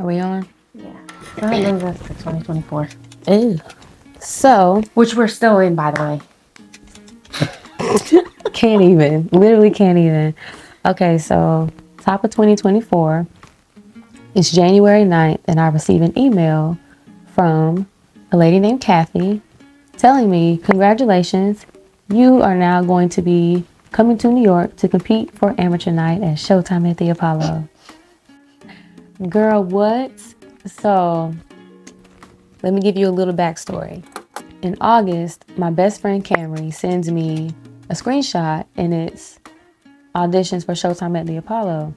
Are we on? Yeah. That brings us to 2024. Ew. So, Which we're still in, by the way. can't even. Literally can't even. Okay, so top of 2024. It's January 9th, and I received an email from a lady named Kathy telling me, congratulations, you are now going to be coming to New York to compete for amateur night at Showtime at the Apollo. Girl, what? So, let me give you a little backstory. In August, my best friend Camry sends me a screenshot, and it's auditions for Showtime at the Apollo.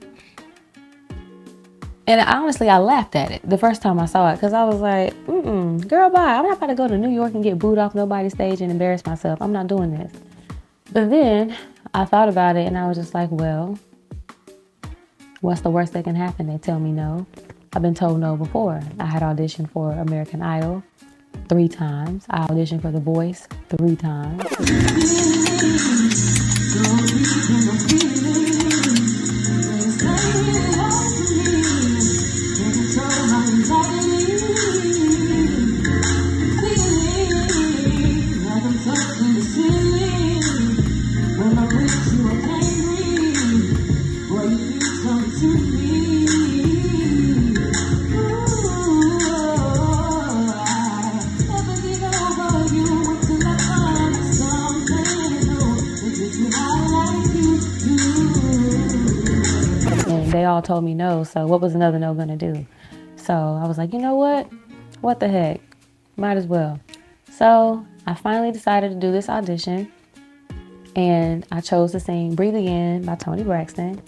And honestly, I laughed at it the first time I saw it because I was like, girl, bye. I'm not about to go to New York and get booed off nobody's stage and embarrass myself. I'm not doing this. But then I thought about it and I was just like, well, what's the worst that can happen? They tell me no. I've been told no before. I had auditioned for American Idol 3 times. I auditioned for The Voice 3 times. And they all told me no, so what was another no gonna do? So I was like, you know what? What the heck? Might as well. So I finally decided to do this audition, and I chose to sing Breathe Again by Toni Braxton.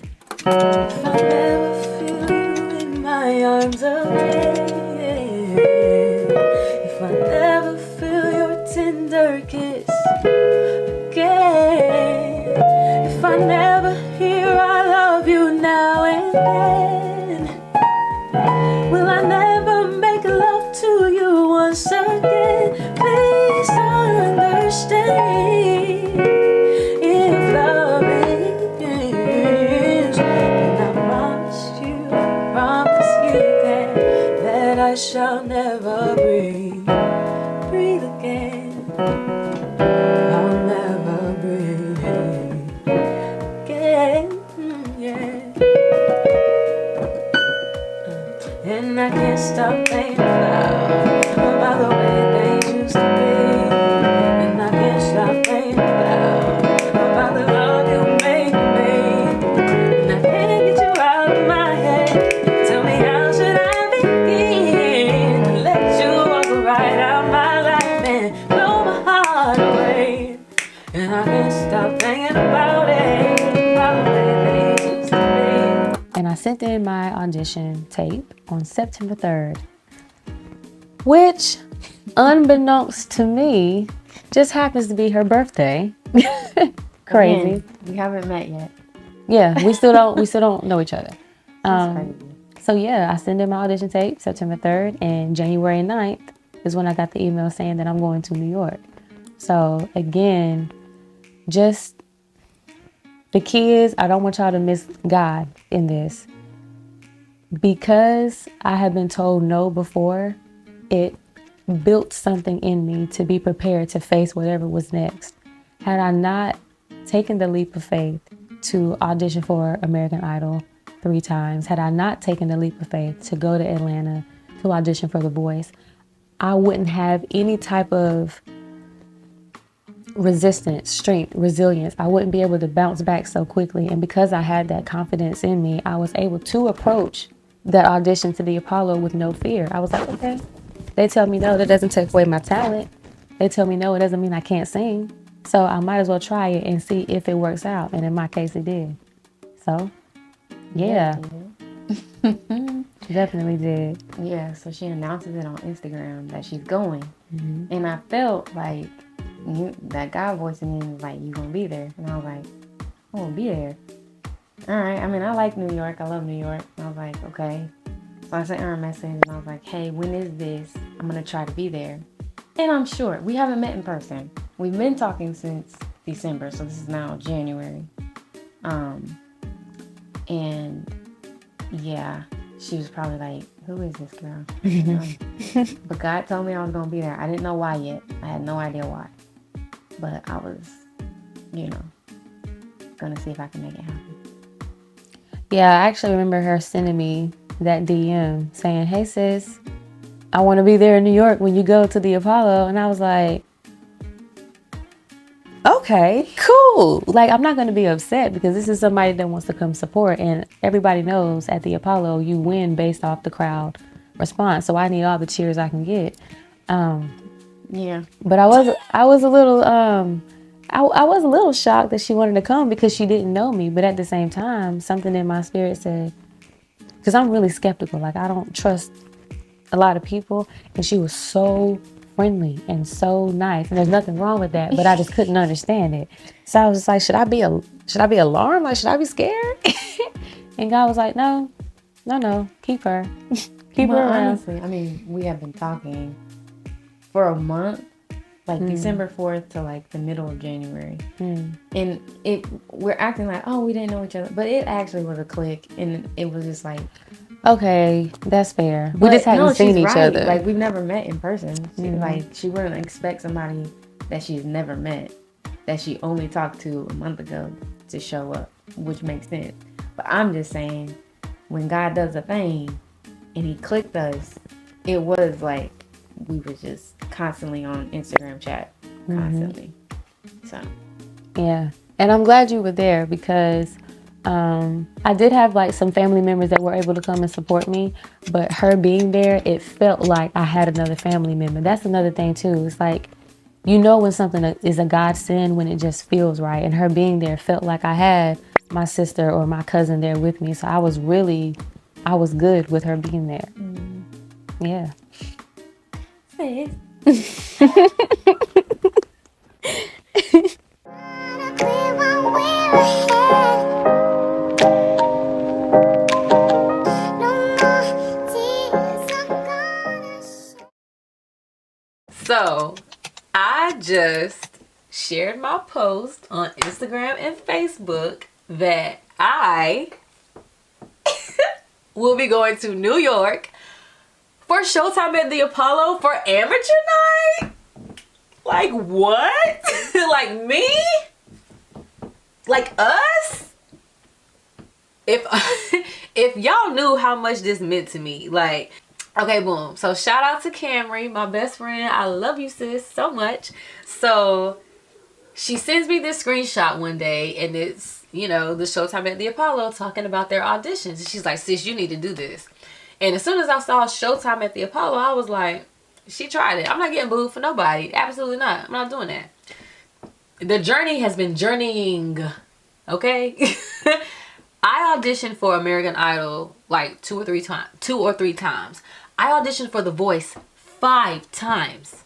If I never feel you in my arms again, if I never feel your tender kiss again, if I never hear I love you now and then, will I never make love to you once again? Please understand, if love is, then I promise you that I shall never breathe again. I'll never breathe again, yeah. And I can't stop thinking about the way things used to be. And I can't stop thinking about the love you made me. And I can't get you out of my head. Tell me, how should I begin to let you walk right out my life and blow my heart away? And I can't stop thinking about it, about the way things used to be. And I sent in my audition tape on September 3rd, which, unbeknownst to me, just happens to be her birthday. Crazy. Again, we haven't met yet. Yeah, we still don't know each other. That's crazy. So yeah, I sent in my audition tape September 3rd, and January 9th is when I got the email saying that I'm going to New York. So again, just the key is I don't want y'all to miss God in this. Because I have been told no before, it built something in me to be prepared to face whatever was next. Had I not taken the leap of faith to audition for American Idol 3 times, had I not taken the leap of faith to go to Atlanta to audition for The Voice, I wouldn't have any type of resistance, strength, resilience. I wouldn't be able to bounce back so quickly. And because I had that confidence in me, I was able to approach that audition to the Apollo with no fear. I was like, okay, they tell me no, that doesn't take away my talent. They tell me no, it doesn't mean I can't sing. So I might as well try it and see if it works out. And in my case, it did. So, yeah. Definitely did. Yeah, so she announces it on Instagram that she's going. And I felt like that God voice in me was like, you gonna be there. And I was like, I'm gonna be there. All right, I mean, I like New York. I love New York. And I was like, okay. So I sent her a message and I was like, hey, when is this? I'm gonna try to be there. And I'm sure we haven't met in person. We've been talking since December, so this is now January. And yeah, she was probably like, who is this girl? I don't know. But God told me I was going to be there. I didn't know why yet. I had no idea why. But I was, you know, going to see if I can make it happen. Yeah, I actually remember her sending me that DM saying, hey sis, I want to be there in New York when you go to the Apollo. And I was like, okay, cool. Like, I'm not going to be upset because this is somebody that wants to come support. And everybody knows at the Apollo, you win based off the crowd response. So I need all the cheers I can get. Yeah. But I was a little, I was a little shocked that she wanted to come because she didn't know me. But at the same time, something in my spirit said, because I'm really skeptical. Like, I don't trust a lot of people. And she was so friendly and so nice. And there's nothing wrong with that. But I just couldn't understand it. So I was just like, should I be alarmed? Like, should I be scared? And God was like, no, keep her. Keep her around. Honestly, I mean, we have been talking for a month. Like December 4th to like the middle of January. And we're acting like, oh, we didn't know each other. But it actually was a click. And it was just like, Okay, that's fair. We just hadn't seen each other. Like, we've never met in person. She wouldn't expect somebody that she's never met, that she only talked to a month ago, to show up, which makes sense. But I'm just saying, when God does a thing and he clicked us, it was like we were just constantly on Instagram chat, constantly. So yeah, and I'm glad you were there because I did have like some family members that were able to come and support me, but her being there, it felt like I had another family member. That's another thing too. It's like, you know, when something is a godsend when it just feels right, and her being there felt like I had my sister or my cousin there with me. So I was good with her being there. Yeah. So, I just shared my post on Instagram and Facebook that I will be going to New York for Showtime at the Apollo for Amateur Night. Like, what? Like, me? Like, us? If y'all knew how much this meant to me, like, okay, boom. So shout out to Camry, my best friend. I love you, sis, so much. So she sends me this screenshot one day, and it's, you know, the Showtime at the Apollo talking about their auditions. And she's like, sis, you need to do this. And as soon as I saw Showtime at the Apollo, I was like, she tried it. I'm not getting booed for nobody. Absolutely not. I'm not doing that. The journey has been journeying. Okay? I auditioned for American Idol like two or three times. I auditioned for The Voice 5 times.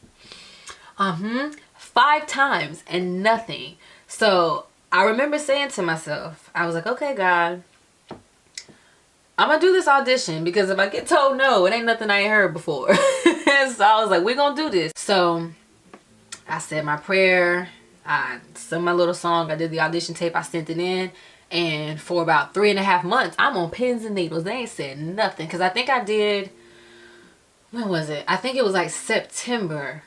5 times and nothing. So I remember saying to myself, I was like, okay, God, I'm gonna do this audition, because if I get told no, it ain't nothing I ain't heard before. So I was like, we're gonna do this. So I said my prayer, I sung my little song, I did the audition tape, I sent it in, and for about 3.5 months, I'm on pins and needles. They ain't said nothing, because I think I did, when was it? I think it was like September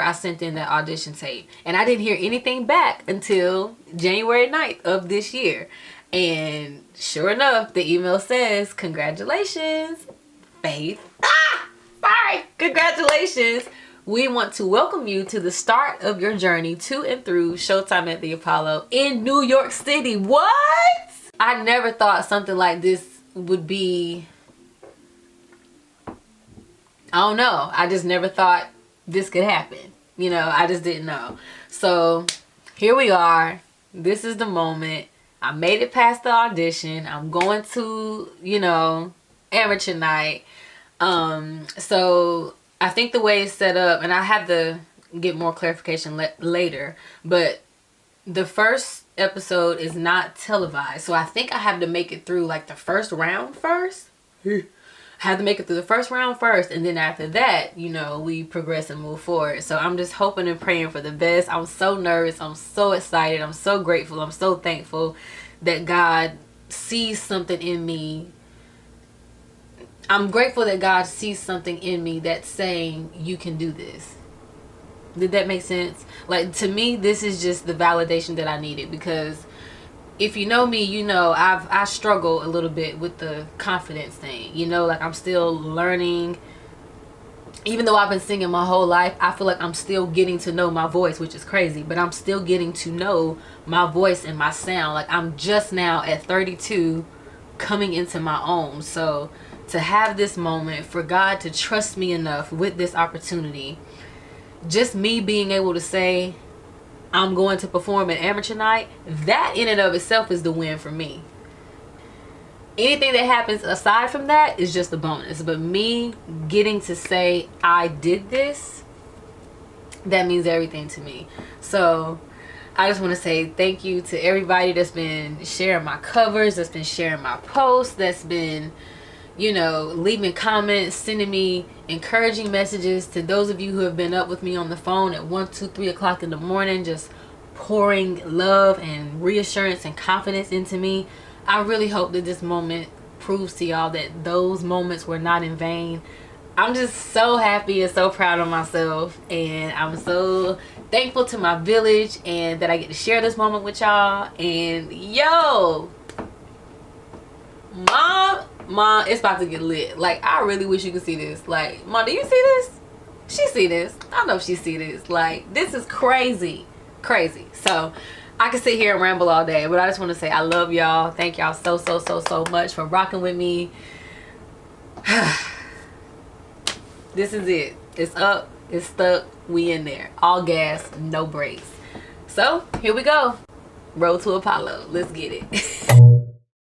I sent in that audition tape, and I didn't hear anything back until January 9th of this year. And sure enough, the email says, congratulations, Faith. Sorry. Congratulations. We want to welcome you to the start of your journey to and through Showtime at the Apollo in New York City. What? I never thought something like this would be, I don't know. I just never thought this could happen. You know, I just didn't know. So here we are. This is the moment. I made it past the audition. I'm going to, you know, amateur night. So I think the way it's set up, and I have to get more clarification later, but the first episode is not televised. So I think I have to make it through like the first round first. I have to make it through the first round first, and then after that, you know, we progress and move forward. So I'm just hoping and praying for the best. I'm so nervous. I'm so excited. I'm so grateful. I'm so thankful that God sees something in me I'm grateful that God sees something in me that's saying you can do this. Did that make sense? Like, to me, this is just the validation that I needed, because if you know me, you know I struggle a little bit with the confidence thing. You know, like I'm still learning. Even though I've been singing my whole life, I feel like I'm still getting to know my voice, which is crazy, but I'm still getting to know my voice and my sound. Like, I'm just now at 32 coming into my own. So to have this moment, for God to trust me enough with this opportunity, just me being able to say I'm going to perform at amateur night, that in and of itself is the win for me. Anything that happens aside from that is just a bonus. But me getting to say I did this, that means everything to me. So I just want to say thank you to everybody that's been sharing my covers, that's been sharing my posts, that's been, you know, leaving comments, sending me encouraging messages. To those of you who have been up with me on the phone at 1, 2, 3 o'clock in the morning, just pouring love and reassurance and confidence into me. I really hope that this moment proves to y'all that those moments were not in vain. I'm just so happy and so proud of myself, and I'm so thankful to my village and that I get to share this moment with y'all. And yo, mom, it's about to get lit. Like, I really wish you could see this. Like, mom, do you see this? She see this. I know she see this. Like, this is crazy. So I could sit here and ramble all day, but I just want to say I love y'all. Thank y'all so much for rocking with me. This is it. It's up, it's stuck, we in there. All gas, no brakes. So here we go. Road to Apollo. Let's get it.